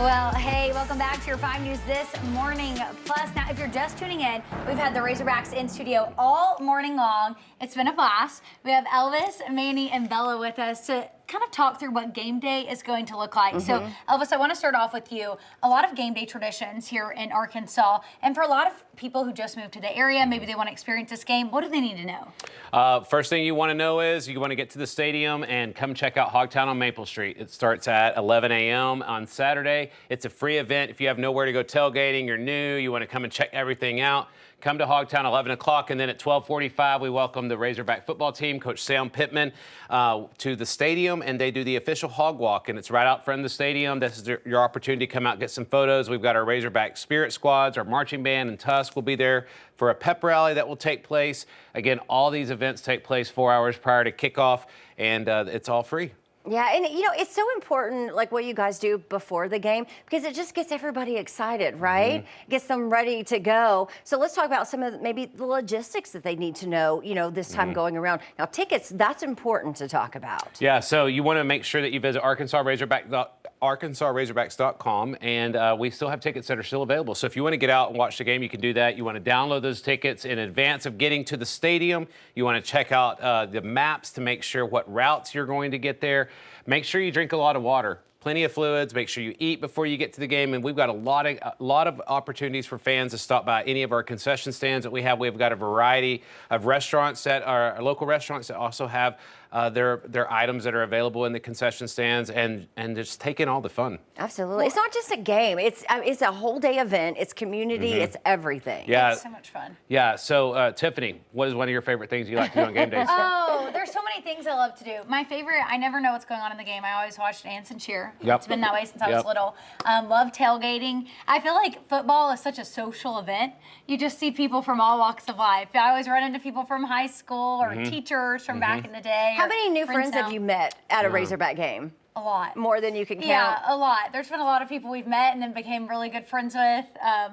Well, hey, welcome back to your 5 News This Morning Plus. Now, if you're just tuning in, we've had the Razorbacks in studio all morning long. It's been a blast. We have Elvis, Manny, and Bella with us to kind of talk through what game day is going to look like. So, Elvis, I want to start off with you. A lot of game day traditions here in Arkansas, and for a lot of people who just moved to the area, maybe they want to experience this game, what do they need to know? First thing you want to know is you want to get to the stadium and come check out Hogtown on Maple Street. It starts at 11 a.m. on Saturday. It's a free event. If you have nowhere to go tailgating, you're new, you want to come and check everything out, come to Hogtown 11 o'clock, and then at 12:45 we welcome the Razorback football team, Coach Sam Pittman, to the stadium, and they do the official hog walk, and it's right out front of the stadium. This is your opportunity to come out and get some photos. We've got our Razorback Spirit Squads, our marching band, and Tusk will be there for a pep rally that will take place. Again, all these events take place 4 hours prior to kickoff, and it's all free. Yeah, and it's so important, like what you guys do before the game, because it just gets everybody excited, right? Gets them ready to go. So let's talk about some of maybe the logistics that they need to know, this time going around. Now, tickets, that's important to talk about. Yeah, so you want to make sure that you visit ArkansasRazorbacks.com, and we still have tickets that are still available. So if you want to get out and watch the game, you can do that. You want to download those tickets in advance of getting to the stadium. You want to check out the maps to make sure what routes you're going to get there. Make sure you drink a lot of water, plenty of fluids. Make sure you eat before you get to the game. And we've got a lot of opportunities for fans to stop by any of our concession stands that we have. We've got a variety of restaurants that are local restaurants that also have their items that are available in the concession stands, and just take in all the fun. Absolutely. It's not just a game. It's a whole day event. It's community. It's everything. Yeah. It's so much fun. Yeah. So, Tiffany, what is one of your favorite things you like to do on game days? Oh, there's so many things I love to do. My favorite, I never know what's going on in the game. I always watch Dance and Cheer. Yep. It's been that way since I was little. Love tailgating. I feel like football is such a social event. You just see people from all walks of life. I always run into people from high school or teachers from back in the day. How many new friends have you met at a Razorback game? A lot. More than you can count? Yeah, a lot. There's been a lot of people we've met and then became really good friends with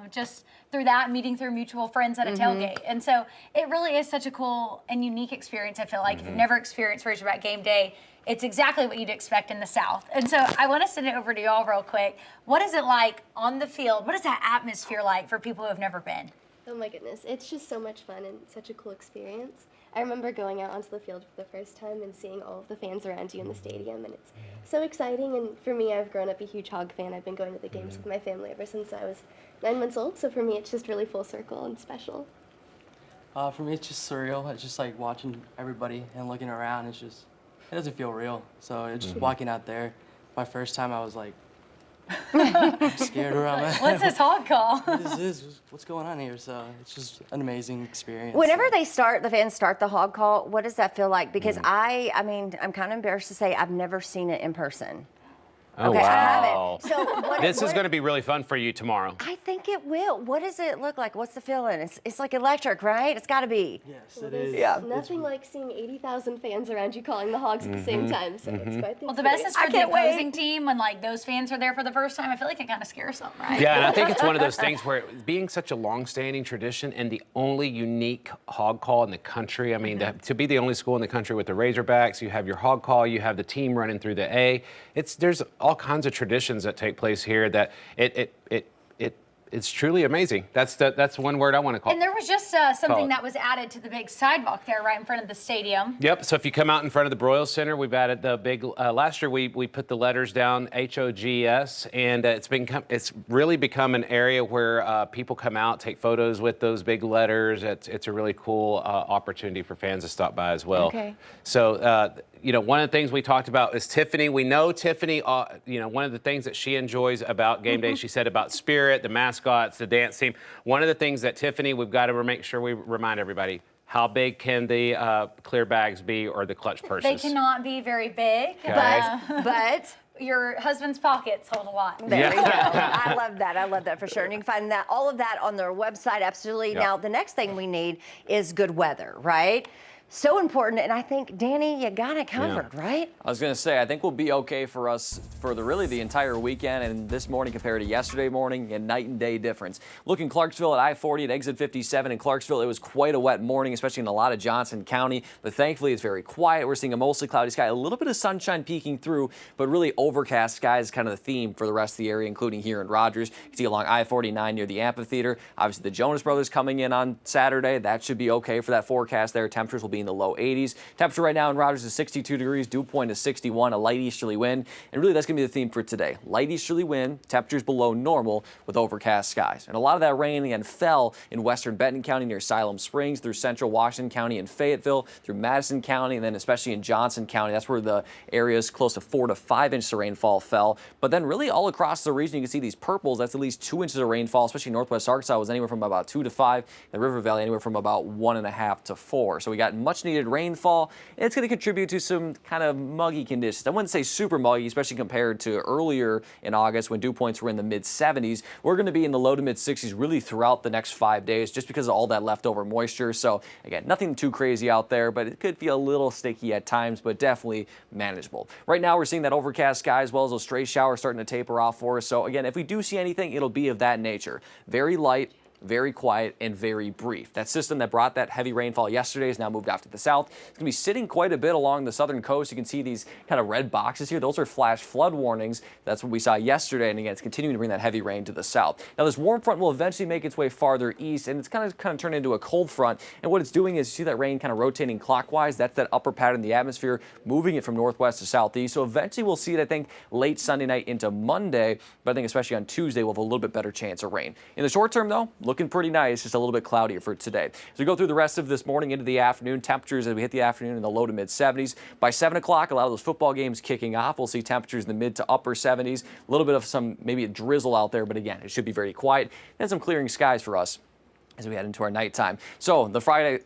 just through that, meeting through mutual friends at a tailgate. And so it really is such a cool and unique experience, I feel like. If you've never experienced Razorback game day, it's exactly what you'd expect in the South. And so I want to send it over to y'all real quick. What is it like on the field? What is that atmosphere like for people who have never been? Oh my goodness, it's just so much fun and such a cool experience. I remember going out onto the field for the first time and seeing all of the fans around you in the stadium, and it's so exciting. And for me, I've grown up a huge Hog fan. I've been going to the games with my family ever since I was 9 months old, so for me, it's just really full circle and special. For me, it's just surreal. It's just like watching everybody and looking around. It doesn't feel real. So it's just walking out there. My first time, I was like, scared where I'm at. What's this hog call? What is this? What's going on here? So it's just an amazing experience. Whenever the fans start the hog call, what does that feel like? Because I mean, I'm kind of embarrassed to say I've never seen it in person. Oh, okay, wow. I haven't. So This is going to be really fun for you tomorrow. I think it will. What does it look like? What's the feeling? It's like electric, right? It's got to be. Yes, Well, it there's is. nothing like seeing 80,000 fans around you calling the Hogs at the same time, so it's quite the Well, the best is for the can't wait. opposing team when like those fans are there for the first time. I feel like it kind of scares them, right? Yeah, and I think it's one of those things where being such a long-standing tradition and the only unique hog call in the country, I mean, to be the only school in the country with the Razorbacks, you have your hog call, you have the team running through the A. There's all kinds of traditions that take place here that it's truly amazing. That's one word I want to call it. And there was just something that was added to the big sidewalk there right in front of the stadium. Yep. So if you come out in front of the Broyles Center, we've added the big. Last year we put the letters down HOGS, and it's really become an area where people come out, take photos with those big letters. It's a really cool opportunity for fans to stop by as well. Okay. So one of the things we talked about is Tiffany. We know Tiffany. One of the things that she enjoys about game day, she said about Spirit, the mascots, the dance team. One of the things that Tiffany, we've got to make sure we remind everybody: how big can the clear bags be, or the clutch purses? They cannot be very big, but your husband's pockets hold a lot. There we go. I love that. I love that for sure. And you can find all of that on their website. Absolutely. Yep. Now, the next thing we need is good weather, right? so important. And I think, Danny, you got it covered, right? I was going to say, I think we'll be okay for us for really the entire weekend and this morning compared to yesterday morning, a night and day difference. Look in Clarksville at I-40 at exit 57 in Clarksville, it was quite a wet morning, especially in a lot of Johnson County, but thankfully it's very quiet. We're seeing a mostly cloudy sky, a little bit of sunshine peeking through, but really overcast skies is kind of the theme for the rest of the area, including here in Rogers. You can see along I-49 near the amphitheater. Obviously, the Jonas Brothers coming in on Saturday. That should be okay for that forecast there. Temperatures will be in the low 80s. Temperature right now in Rogers is 62 degrees, dew point is 61, a light easterly wind. And really, that's going to be the theme for today. Light easterly wind, temperatures below normal with overcast skies. And a lot of that rain again fell in western Benton County near Siloam Springs, through central Washington County and Fayetteville, through Madison County, and then especially in Johnson County. That's where the areas close to 4 to 5 inches of rainfall fell. But then really all across the region, you can see these purples. That's at least 2 inches of rainfall, especially northwest Arkansas was anywhere from about 2 to 5. The River Valley anywhere from about 1.5 to 4. So we got much needed rainfall. It's going to contribute to some kind of muggy conditions. I wouldn't say super muggy, especially compared to earlier in August when dew points were in the mid 70s. We're going to be in the low to mid 60s really throughout the next 5 days just because of all that leftover moisture. So again, nothing too crazy out there, but it could feel a little sticky at times, but definitely manageable. Right now we're seeing that overcast sky as well as those stray showers starting to taper off for us. So again, if we do see anything, it'll be of that nature. Very light, very quiet, and very brief. That system that brought that heavy rainfall yesterday has now moved off to the south. It's going to be sitting quite a bit along the southern coast. You can see these kind of red boxes here. Those are flash flood warnings. That's what we saw yesterday, and again, it's continuing to bring that heavy rain to the south. Now, this warm front will eventually make its way farther east, and it's kind of turned into a cold front, and what it's doing is you see that rain kind of rotating clockwise. That's that upper pattern in the atmosphere, moving it from northwest to southeast. So eventually we'll see it, I think, late Sunday night into Monday, but I think especially on Tuesday, we'll have a little bit better chance of rain. In the short term, though, looking pretty nice. Just a little bit cloudier for today. As we go through the rest of this morning into the afternoon, temperatures as we hit the afternoon in the low to mid 70s. By 7 o'clock, a lot of those football games kicking off. We'll see temperatures in the mid to upper 70s. A little bit of some, maybe a drizzle out there, but again, it should be very quiet. And some clearing skies for us as we head into our nighttime. So the Friday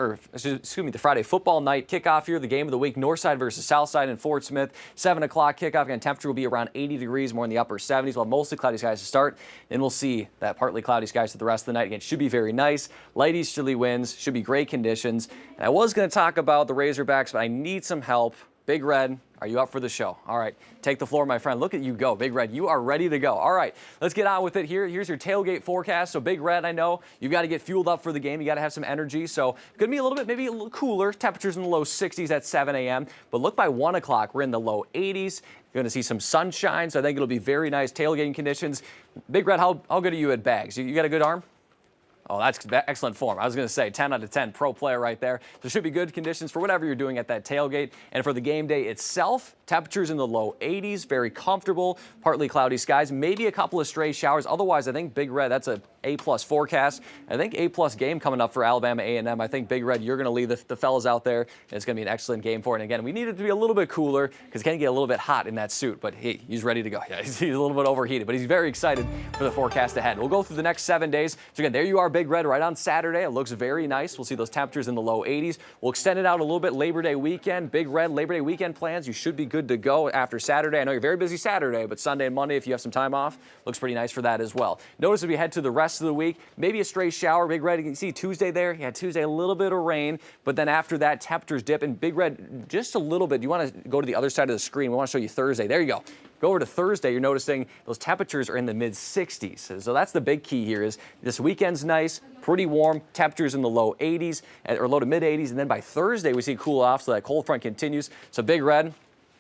football night kickoff here, the game of the week, Northside versus Southside in Fort Smith, 7 o'clock kickoff. Again, temperature will be around 80 degrees, more in the upper 70s. We'll have mostly cloudy skies to start. Then we'll see that partly cloudy skies for the rest of the night. Again, should be very nice. Light easterly winds, should be great conditions. And I was going to talk about the Razorbacks, but I need some help. Big Red, are you up for the show? All right, take the floor, my friend. Look at you go, Big Red. You are ready to go. All right, let's get on with it here. Here's your tailgate forecast. So Big Red, I know you've got to get fueled up for the game. You got to have some energy. So going to be a little bit, maybe a little cooler. Temperatures in the low 60s at 7 a.m. But look, by 1 o'clock, we're in the low 80s. You're going to see some sunshine. So I think it'll be very nice tailgating conditions. Big Red, how good are you at bags? You got a good arm? Oh, that's excellent form. I was going to say 10 out of 10 pro player right there. So should be good conditions for whatever you're doing at that tailgate. And for the game day itself, temperatures in the low 80s, very comfortable, partly cloudy skies, maybe a couple of stray showers. Otherwise, I think Big Red, that's a A+ forecast. I think A+ game coming up for Alabama A&M. I think Big Red, you're going to lead the fellas out there. It's going to be an excellent game for it. And again, we need it to be a little bit cooler because it can get a little bit hot in that suit. But hey, he's ready to go. Yeah, he's a little bit overheated, but he's very excited for the forecast ahead. We'll go through the next 7 days. So again, there you are, Big Red, right on Saturday. It looks very nice. We'll see those temperatures in the low 80s. We'll extend it out a little bit Labor Day weekend. Big Red, Labor Day weekend plans. You should be good to go after Saturday. I know you're very busy Saturday, but Sunday and Monday, if you have some time off, looks pretty nice for that as well. Notice as we head to the rest of the week, maybe a stray shower. Big Red, you can see Tuesday there. Yeah, Tuesday, a little bit of rain, but then after that, temperatures dip. And Big Red, just a little bit. You want to go to the other side of the screen. We want to show you Thursday. There you go. Go over to Thursday, you're noticing those temperatures are in the mid-60s. So that's the big key here is this weekend's nice, pretty warm, temperatures in the low 80s or low to mid-80s. And then by Thursday, we see cool off, so that cold front continues. So Big Red,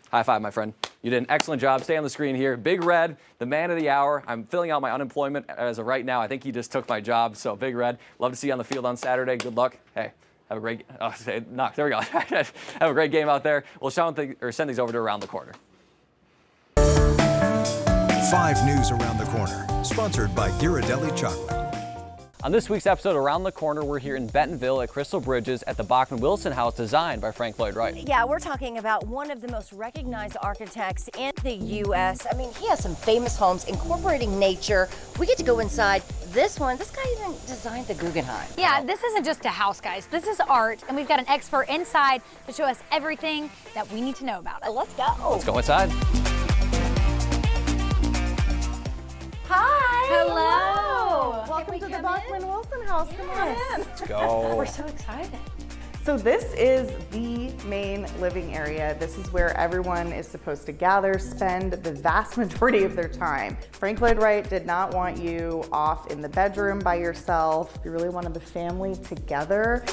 high five, my friend. You did an excellent job. Stay on the screen here. Big Red, the man of the hour. I'm filling out my unemployment as of right now. I think he just took my job. So Big Red, love to see you on the field on Saturday. Good luck. Hey. Have a great, there we go. Have a great game out there. We'll send these over to Around the Corner. 5 News Around the Corner, sponsored by Ghirardelli Chocolate. On this week's episode Around the Corner, we're here in Bentonville at Crystal Bridges at the Bachman Wilson House designed by Frank Lloyd Wright. Yeah, we're talking about one of the most recognized architects in the U.S. I mean, he has some famous homes incorporating nature. We get to go inside this one. This guy even designed the Guggenheim. Yeah, this isn't just a house, guys. This is art, and we've got an expert inside to show us everything that we need to know about it. Let's go. Let's go inside. Hi. Hello. Welcome to the Bachman Wilson House. Come on in. Let's go. We're so excited. So this is the main living area. This is where everyone is supposed to gather, spend the vast majority of their time. Frank Lloyd Wright did not want you off in the bedroom by yourself. He really wanted the family together.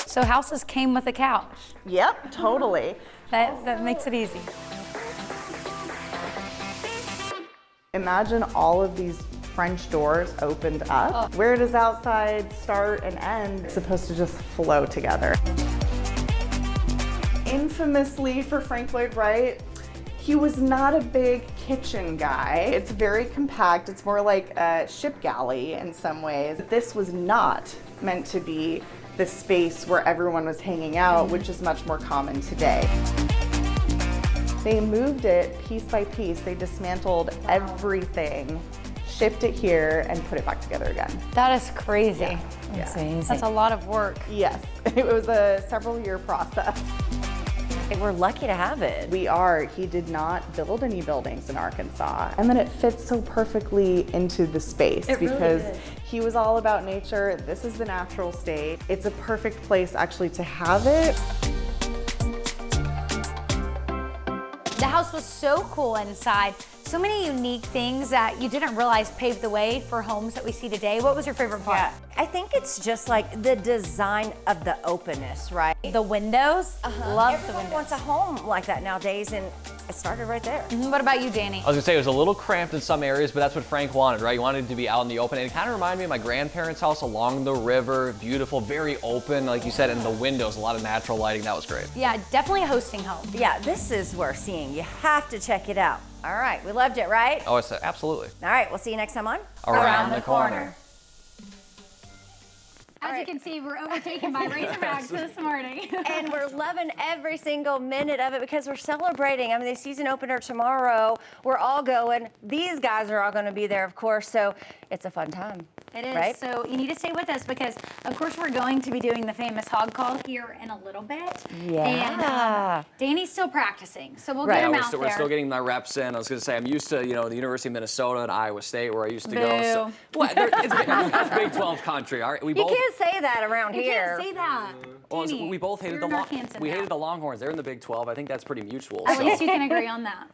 So houses came with a couch. Yep, totally. That makes it easy. Imagine all of these French doors opened up. Where does outside start and end? It's supposed to just flow together. Infamously for Frank Lloyd Wright, he was not a big kitchen guy. It's very compact. It's more like a ship galley in some ways. This was not meant to be the space where everyone was hanging out, which is much more common today. They moved it piece by piece. They dismantled everything, shipped it here, and put it back together again. That is crazy. Yeah. That's Yeah. amazing. That's a lot of work. Yes, it was a several-year process. We're lucky to have it. We are. He did not build any buildings in Arkansas. And then it fits so perfectly into the space It really because did. he was all about nature. This is the natural state. It's a perfect place actually to have it. The house was so cool inside. So many unique things that you didn't realize paved the way for homes that we see today. What was your favorite part? Yeah, I think it's just like the design of the openness, right? The windows. Love the Everyone windows. wants a home like that nowadays, and it started right there. What about you, Danny? I was gonna say it was a little cramped in some areas, but that's what Frank wanted, right? He wanted it to be out in the open. And it kind of reminded me of my grandparents' house along the river. Beautiful, very open, like you said, and the windows, a lot of natural lighting. That was great. Yeah, definitely a hosting home. Yeah, this is worth seeing. You have to check it out. All right, we loved it, right? Oh, it's absolutely. All right, we'll see you next time on Around the Corner. As you can see, we're overtaken by Razorbacks this morning. And we're loving every single minute of it because we're celebrating. I mean, the season opener tomorrow. We're all going. These guys are all going to be there, of course, so it's a fun time. It is. Right? So you need to stay with us because, of course, we're going to be doing the famous hog call here in a little bit. Yeah. And Danny's still practicing, so we'll Right. get him Yeah, out we're there. still getting my reps in. I was going to say, I'm used to, the University of Minnesota and Iowa State where I used to go. So, what? It's Big 12 country. All right, we You both. can't say that around You here. can't say that. Well, Danny, we both hated you're the in Arkansas now. hated the Longhorns. They're in the Big 12. I think that's pretty mutual. At so. least you can agree on that.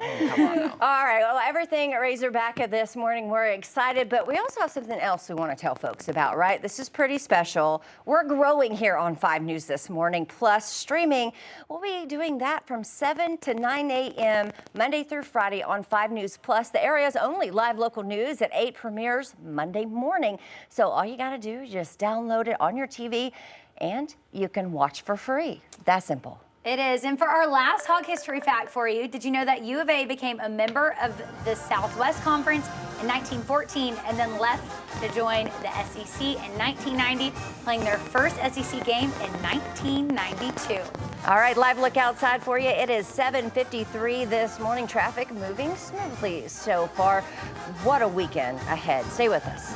All right, well, everything Razorback this morning, we're excited, but we also have something else we want to tell folks about, right? This is pretty special. We're growing here on 5 News this morning, plus streaming. We'll be doing that from 7 to 9 a.m. Monday through Friday on 5 News Plus, the area's only live local news at 8 premieres Monday morning. So all you got to do is just download it on your TV, and you can watch for free. That simple. It is. And for our last hog history fact for you, did you know that U of A became a member of the Southwest Conference in 1914 and then left to join the SEC in 1990, playing their first SEC game in 1992. All right, live look outside for you. It is 7:53 this morning. Traffic moving smoothly so far. What a weekend ahead. Stay with us.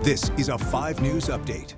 This is a 5 News update.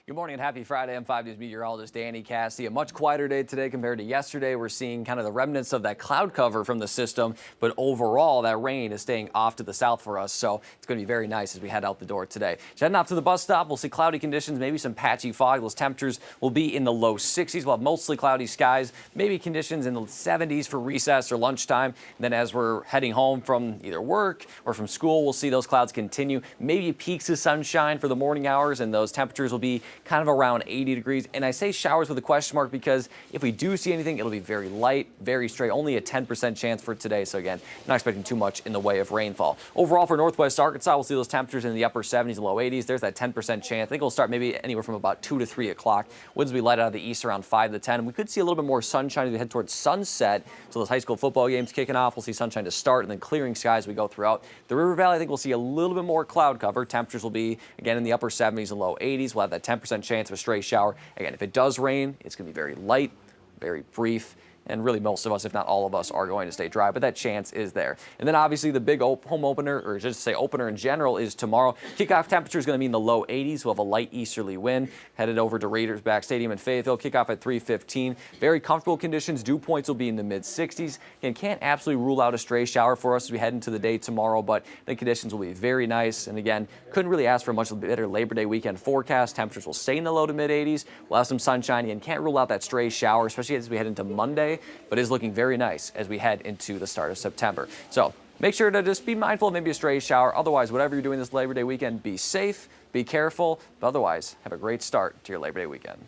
Good morning and happy Friday. I'm 5 News meteorologist Danny Cassidy. A much quieter day today compared to yesterday. We're seeing kind of the remnants of that cloud cover from the system, but overall that rain is staying off to the south for us, so it's going to be very nice as we head out the door today. Heading off to the bus stop, we'll see cloudy conditions, maybe some patchy fog. Those temperatures will be in the low 60s. We'll have mostly cloudy skies, maybe conditions in the 70s for recess or lunchtime. And then as we're heading home from either work or from school, we'll see those clouds continue. Maybe peaks of sunshine for the morning hours, and those temperatures will be kind of around 80 degrees. And I say showers with a question mark because if we do see anything, it'll be very light, very straight, only a 10% chance for today. So again, not expecting too much in the way of rainfall. Overall for Northwest Arkansas, we'll see those temperatures in the upper 70s and low 80s. There's that 10% chance. I think it'll start maybe anywhere from about 2 to 3 o'clock. Winds will be light out of the east around 5 to 10. We could see a little bit more sunshine as we head towards sunset. So those high school football games kicking off, we'll see sunshine to start and then clearing skies as we go throughout. The River Valley, I think we'll see a little bit more cloud cover. Temperatures will be, again, in the upper 70s and low 80s. We'll have that 10% chance of a stray shower. Again, if it does rain, it's going to be very light, very brief. And really most of us, if not all of us, are going to stay dry, but that chance is there. And then obviously the big home opener, or just say opener in general, is tomorrow. Kickoff temperature is going to be in the low 80s. We'll have a light easterly wind headed over to Raiders-back Stadium in Fayetteville. Kickoff at 3:15. Very comfortable conditions. Dew points will be in the mid-60s. Again, can't absolutely rule out a stray shower for us as we head into the day tomorrow, but the conditions will be very nice. And again, couldn't really ask for a much better Labor Day weekend forecast. Temperatures will stay in the low to mid-80s. We'll have some sunshine and can't rule out that stray shower, especially as we head into Monday, but is looking very nice as we head into the start of September. So make sure to just be mindful of maybe a stray shower. Otherwise, whatever you're doing this Labor Day weekend, be safe, be careful, but otherwise, have a great start to your Labor Day weekend.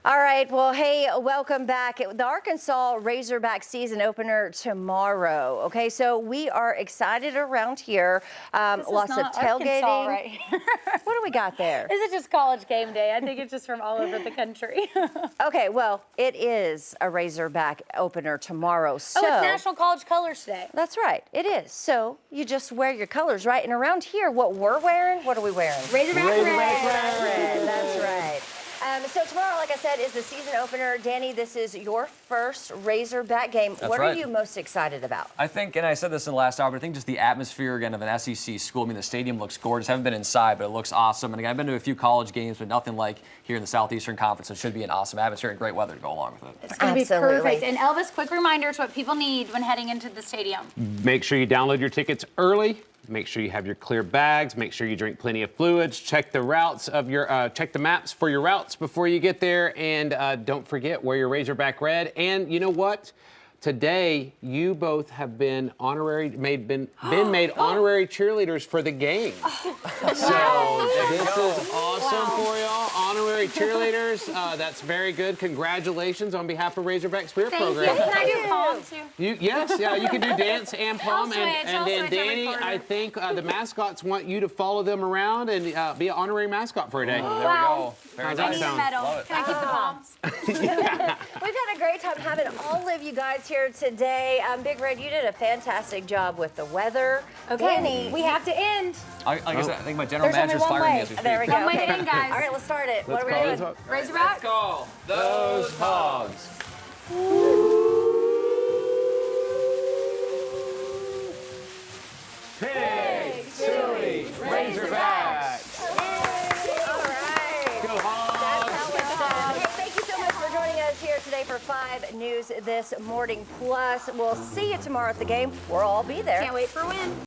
All right, well, hey, welcome back. The Arkansas Razorback season opener tomorrow. Okay, so we are excited around here. Lots of tailgating. Arkansas right here. What do we got there? Is it just college game day? I think it's just from all over the country. Okay, well, it is a Razorback opener tomorrow. So it's National College Colors Day. That's right, it is. So you just wear your colors, right? And around here, what we're wearing, what are we wearing? Razorback red. That's right. So tomorrow, like I said, is the season opener. Danny, this is your first Razorback game. What are you most excited about? I think, and I said this in the last hour, but I think just the atmosphere, again, of an SEC school. I mean, the stadium looks gorgeous. I haven't been inside, but it looks awesome. And again, I've been to a few college games, but nothing like here in the Southeastern Conference. So it should be an awesome atmosphere and great weather to go along with it. It's going to be perfect. And Elvis, quick reminders what people need when heading into the stadium. Make sure you download your tickets early. Make sure you have your clear bags. Make sure you drink plenty of fluids. Check the routes of your, check the maps for your routes before you get there. And don't forget, wear your Razorback red. And you know what? Today, you both have been honorary, been made honorary cheerleaders for the game. So this is awesome for y'all, honorary cheerleaders. That's very good. Congratulations on behalf of Razorback Spirit Program. Can I do palm too? Yes, you can do dance and palm. And then switch Danny, I think the mascots want you to follow them around and be an honorary mascot for a day. There we go. I need a medal. Can I keep the palms? We've had a great time having all of you guys here today. Big Red, you did a fantastic job with the weather. Okay, Danny, we have to end. Like I said, I think my general manager's firing me as we speak. There we go. One way to end, guys. All right, let's start it. What are we doing? Razorback? Let's call those hogs. Pig, silly, Razorbacks. All right. Go Hogs. That's how it's done. Hey, thank you so much for joining us here today for 5 News This Morning Plus. We'll see you tomorrow at the game. We'll all be there. Can't wait for a win.